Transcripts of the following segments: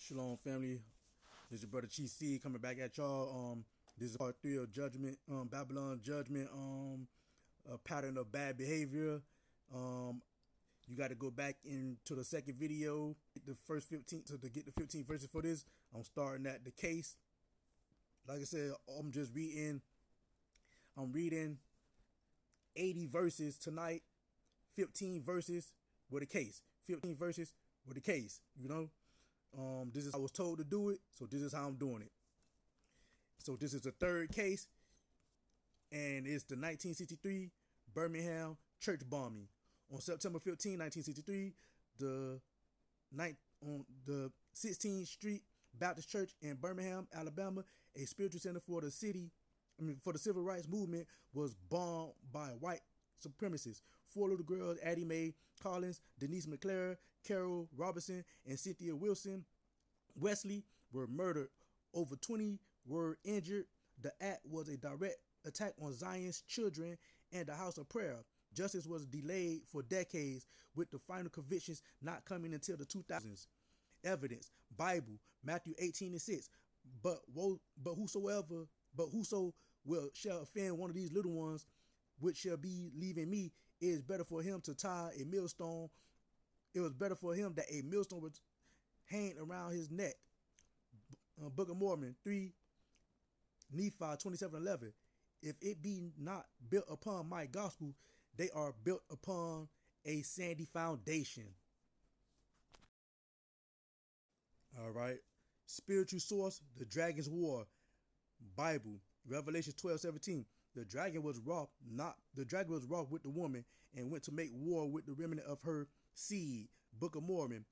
Shalom, family. This is your brother Chi C coming back at y'all. This is part 3 of Judgment, Babylon Judgment, a pattern of bad behavior. You got to go back into the second video, the first 15 to get the 15 verses for this. I'm starting at the case. Like I said, I'm reading 80 verses tonight, 15 verses with a case, 15 verses with a case. This is how I was told to do it, so this is how I'm doing it. So this is the third case, and it's the 1963 Birmingham church bombing. On September 15, 1963, on the 16th Street Baptist Church in Birmingham, Alabama, a spiritual center for the civil rights movement, was bombed by white supremacists. 4 little girls, Addie Mae Collins, Denise McClure, Carol Robinson, and Cynthia Wilson Wesley, were murdered. Over 20 were injured. The act was a direct attack on Zion's children and the house of prayer. Justice was delayed for decades, with the final convictions not coming until the 2000s. Evidence: Bible, Matthew 18:6. But whoso will shall offend one of these little ones, which shall be leaving me, it is better for him to tie a millstone. It was better for him that a millstone was hanged around his neck. Book of Mormon 3, Nephi 27:11. If it be not built upon my gospel, they are built upon a sandy foundation. All right. Spiritual source: the dragon's war. Bible, Revelation 12:17. The dragon was wroth with the woman and went to make war with the remnant of her seed. Book of Mormon,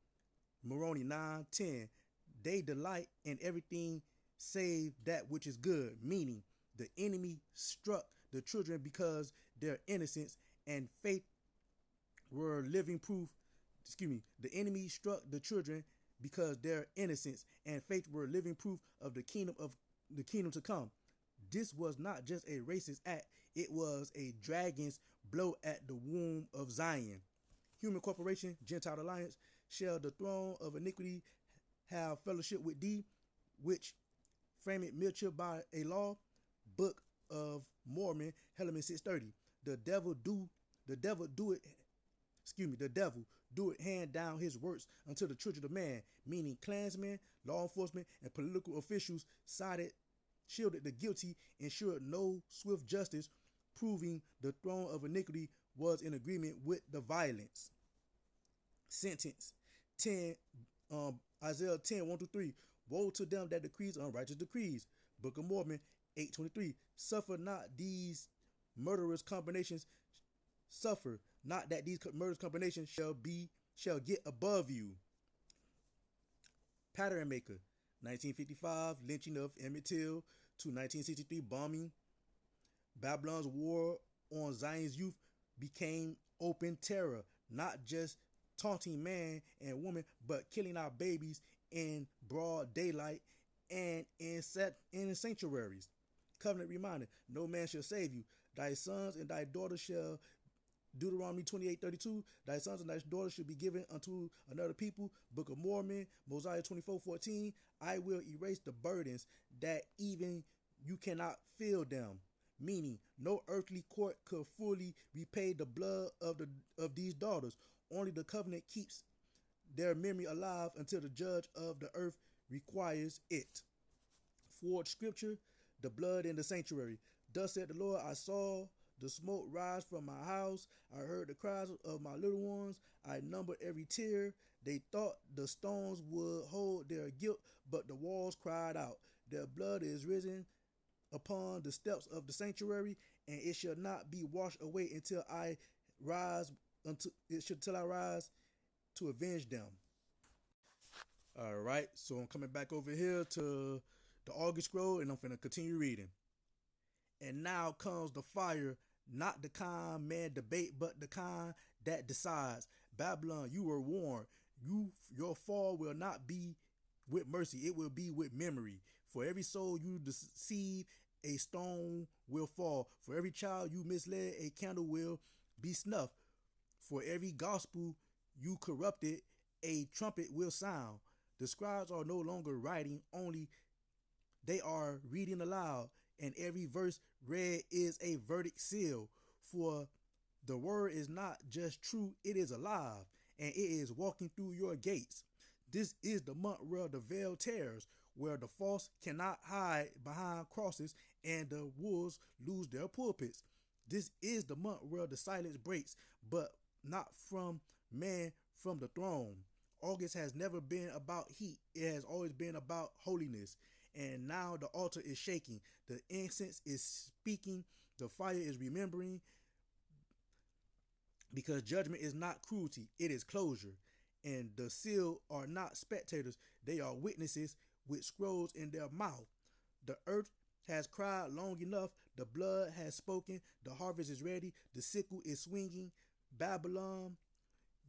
Moroni 9:10. They delight in everything save that which is good, meaning the enemy struck the children because their innocence and faith were living proof. The enemy struck the children because their innocence and faith were living proof of the kingdom to come. This was not just a racist act, it was a dragon's blow at the womb of Zion. Human corporation, Gentile alliance, shall the throne of iniquity have fellowship with thee, which frame it mutual by a law. Book of Mormon, Helaman 6:30. The devil do it hand down his works unto the children of man, meaning clansmen, law enforcement, and political officials shielded the guilty, ensured no swift justice, proving the throne of iniquity was in agreement with the violence. Sentence 10, Isaiah 10:1-3. Woe to them that decrees unrighteous decrees. Book of Mormon 8:23. Suffer not these murderous combinations. Suffer not that these murderous combinations shall get above you. Pattern maker, 1955 lynching of Emmett Till to 1963 bombing. Babylon's war on Zion's youth became open terror, not just taunting man and woman, but killing our babies in broad daylight and in sanctuaries. Covenant reminder: no man shall save you. Thy sons and thy daughters shall, Deuteronomy 28:32, thy sons and thy daughters shall be given unto another people. Book of Mormon, Mosiah 24:14. I will erase the burdens that even you cannot feel them. Meaning, no earthly court could fully repay the blood of these daughters. Only the covenant keeps their memory alive until the judge of the earth requires it. Forged scripture: the blood in the sanctuary. Thus said the Lord, I saw the smoke rise from my house. I heard the cries of my little ones. I numbered every tear. They thought the stones would hold their guilt, but the walls cried out. Their blood is risen upon the steps of the sanctuary, and it shall not be washed away until I rise to avenge them. All right, so I'm coming back over here to the August Scroll, and I'm finna continue reading. And now comes the fire, not the kind man debate, but the kind that decides. Babylon, you were warned. Your fall will not be with mercy, it will be with memory. For every soul you deceive, a stone will fall. For every child you misled, a candle will be snuffed. For every gospel you corrupted, a trumpet will sound. The scribes are no longer writing only, they are reading aloud, and every verse read is a verdict seal. For the word is not just true, it is alive, and it is walking through your gates. This is the month where the veil tears, where the false cannot hide behind crosses and the wolves lose their pulpits. This is the month where the silence breaks, but not from man, from the throne. August has never been about heat, it has always been about holiness. And now the altar is shaking, the incense is speaking, the fire is remembering, because judgment is not cruelty, it is closure. And the sealed are not spectators, they are witnesses with scrolls in their mouth. The earth has cried long enough, the blood has spoken, the harvest is ready, the sickle is swinging. Babylon,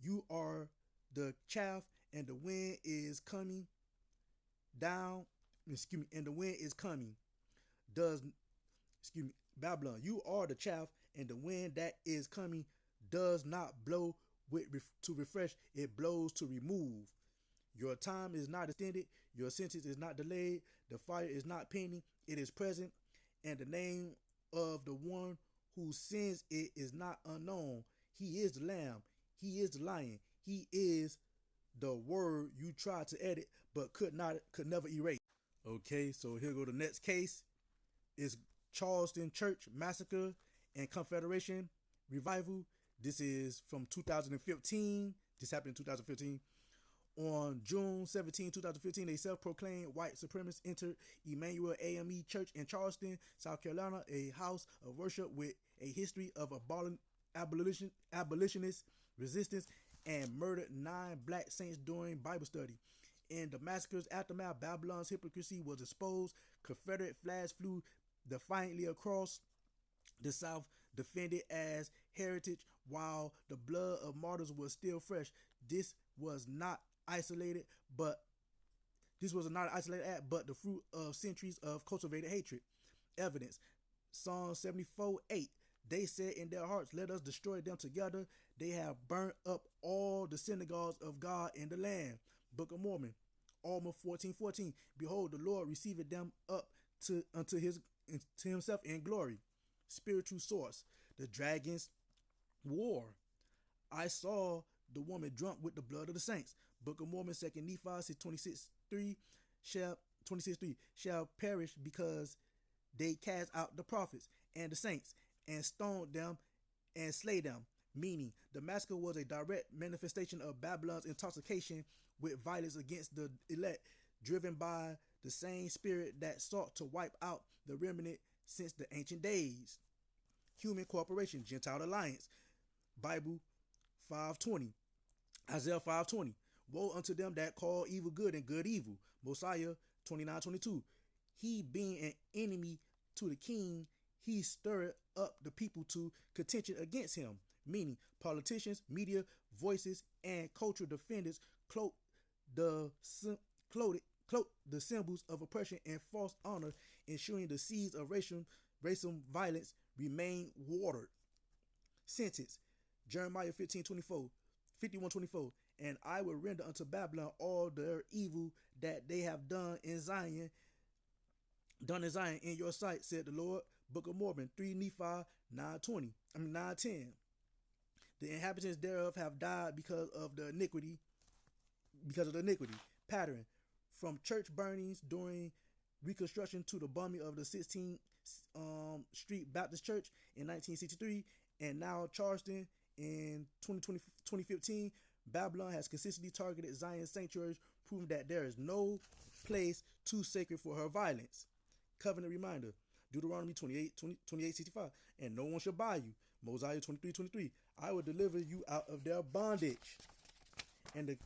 you are the chaff, and the wind is coming down. Excuse me, and the wind is coming. Babylon, you are the chaff, and the wind that is coming does not blow to refresh, it blows to remove. Your time is not extended, your sentence is not delayed, the fire is not pending, it is present, and the name of the one who sends it is not unknown. He is the lamb, he is the lion, he is the word you tried to edit but could never erase. Okay, so here go the next case. It's Charleston Church Massacre and Confederation Revival. This is from 2015. This happened in 2015. On June 17, 2015, a self-proclaimed white supremacist entered Emmanuel AME Church in Charleston, South Carolina, a house of worship with a history of abolitionist resistance, and murdered 9 black saints during Bible study. In the massacre's aftermath, Babylon's hypocrisy was exposed. Confederate flags flew defiantly across the South, defended as heritage, while the blood of martyrs was still fresh. This was not isolated, but this was not an isolated act, but the fruit of centuries of cultivated hatred. Evidence: Psalm 74:8. They said in their hearts, let us destroy them together. They have burnt up all the synagogues of God in the land. Book of Mormon, Alma 14:14. Behold, the Lord receiveth them up to himself in glory. Spiritual source: the dragon's war. I saw the woman drunk with the blood of the saints. Book of Mormon, 2 Nephi 26:3 shall perish because they cast out the prophets and the saints and stoned them and slay them. Meaning, the massacre was a direct manifestation of Babylon's intoxication with violence against the elect, driven by the same spirit that sought to wipe out the remnant since the ancient days. Human cooperation, Gentile alliance. Bible 5:20. Isaiah 5:20. Woe unto them that call evil good and good evil. Mosiah 29:22. He being an enemy to the king, he stirred up the people to contention against him. Meaning, politicians, media, voices, and cultural defenders cloak the symbols of oppression and false honor, ensuring the seeds of racial violence remain watered. Sentence: Jeremiah 51:24. And I will render unto Babylon all their evil that they have done in Zion in your sight, said the Lord. Book of Mormon, 3 Nephi 9:10. The inhabitants thereof have died because of the iniquity pattern, from church burnings during Reconstruction to the bombing of the 16th Street Baptist Church in 1963, and now Charleston in 2015. Babylon has consistently targeted Zion sanctuaries, proving that there is no place too sacred for her violence. Covenant reminder: Deuteronomy 28:65. And no one shall buy you. Mosiah 23:23. I will deliver you out of their bondage. And the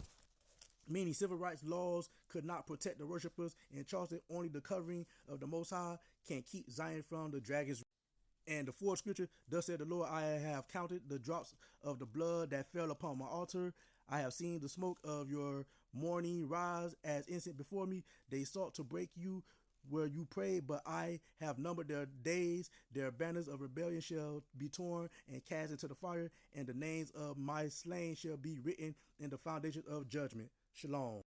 meaning, civil rights laws could not protect the worshipers in Charleston. Only the covering of the Most High can keep Zion from the dragons. And the fourth scripture: thus said the Lord, I have counted the drops of the blood that fell upon my altar. I have seen the smoke of your mourning rise as incense before me. They sought to break you where you pray, but I have numbered their days. Their banners of rebellion shall be torn and cast into the fire, and the names of my slain shall be written in the foundation of judgment. Shalom.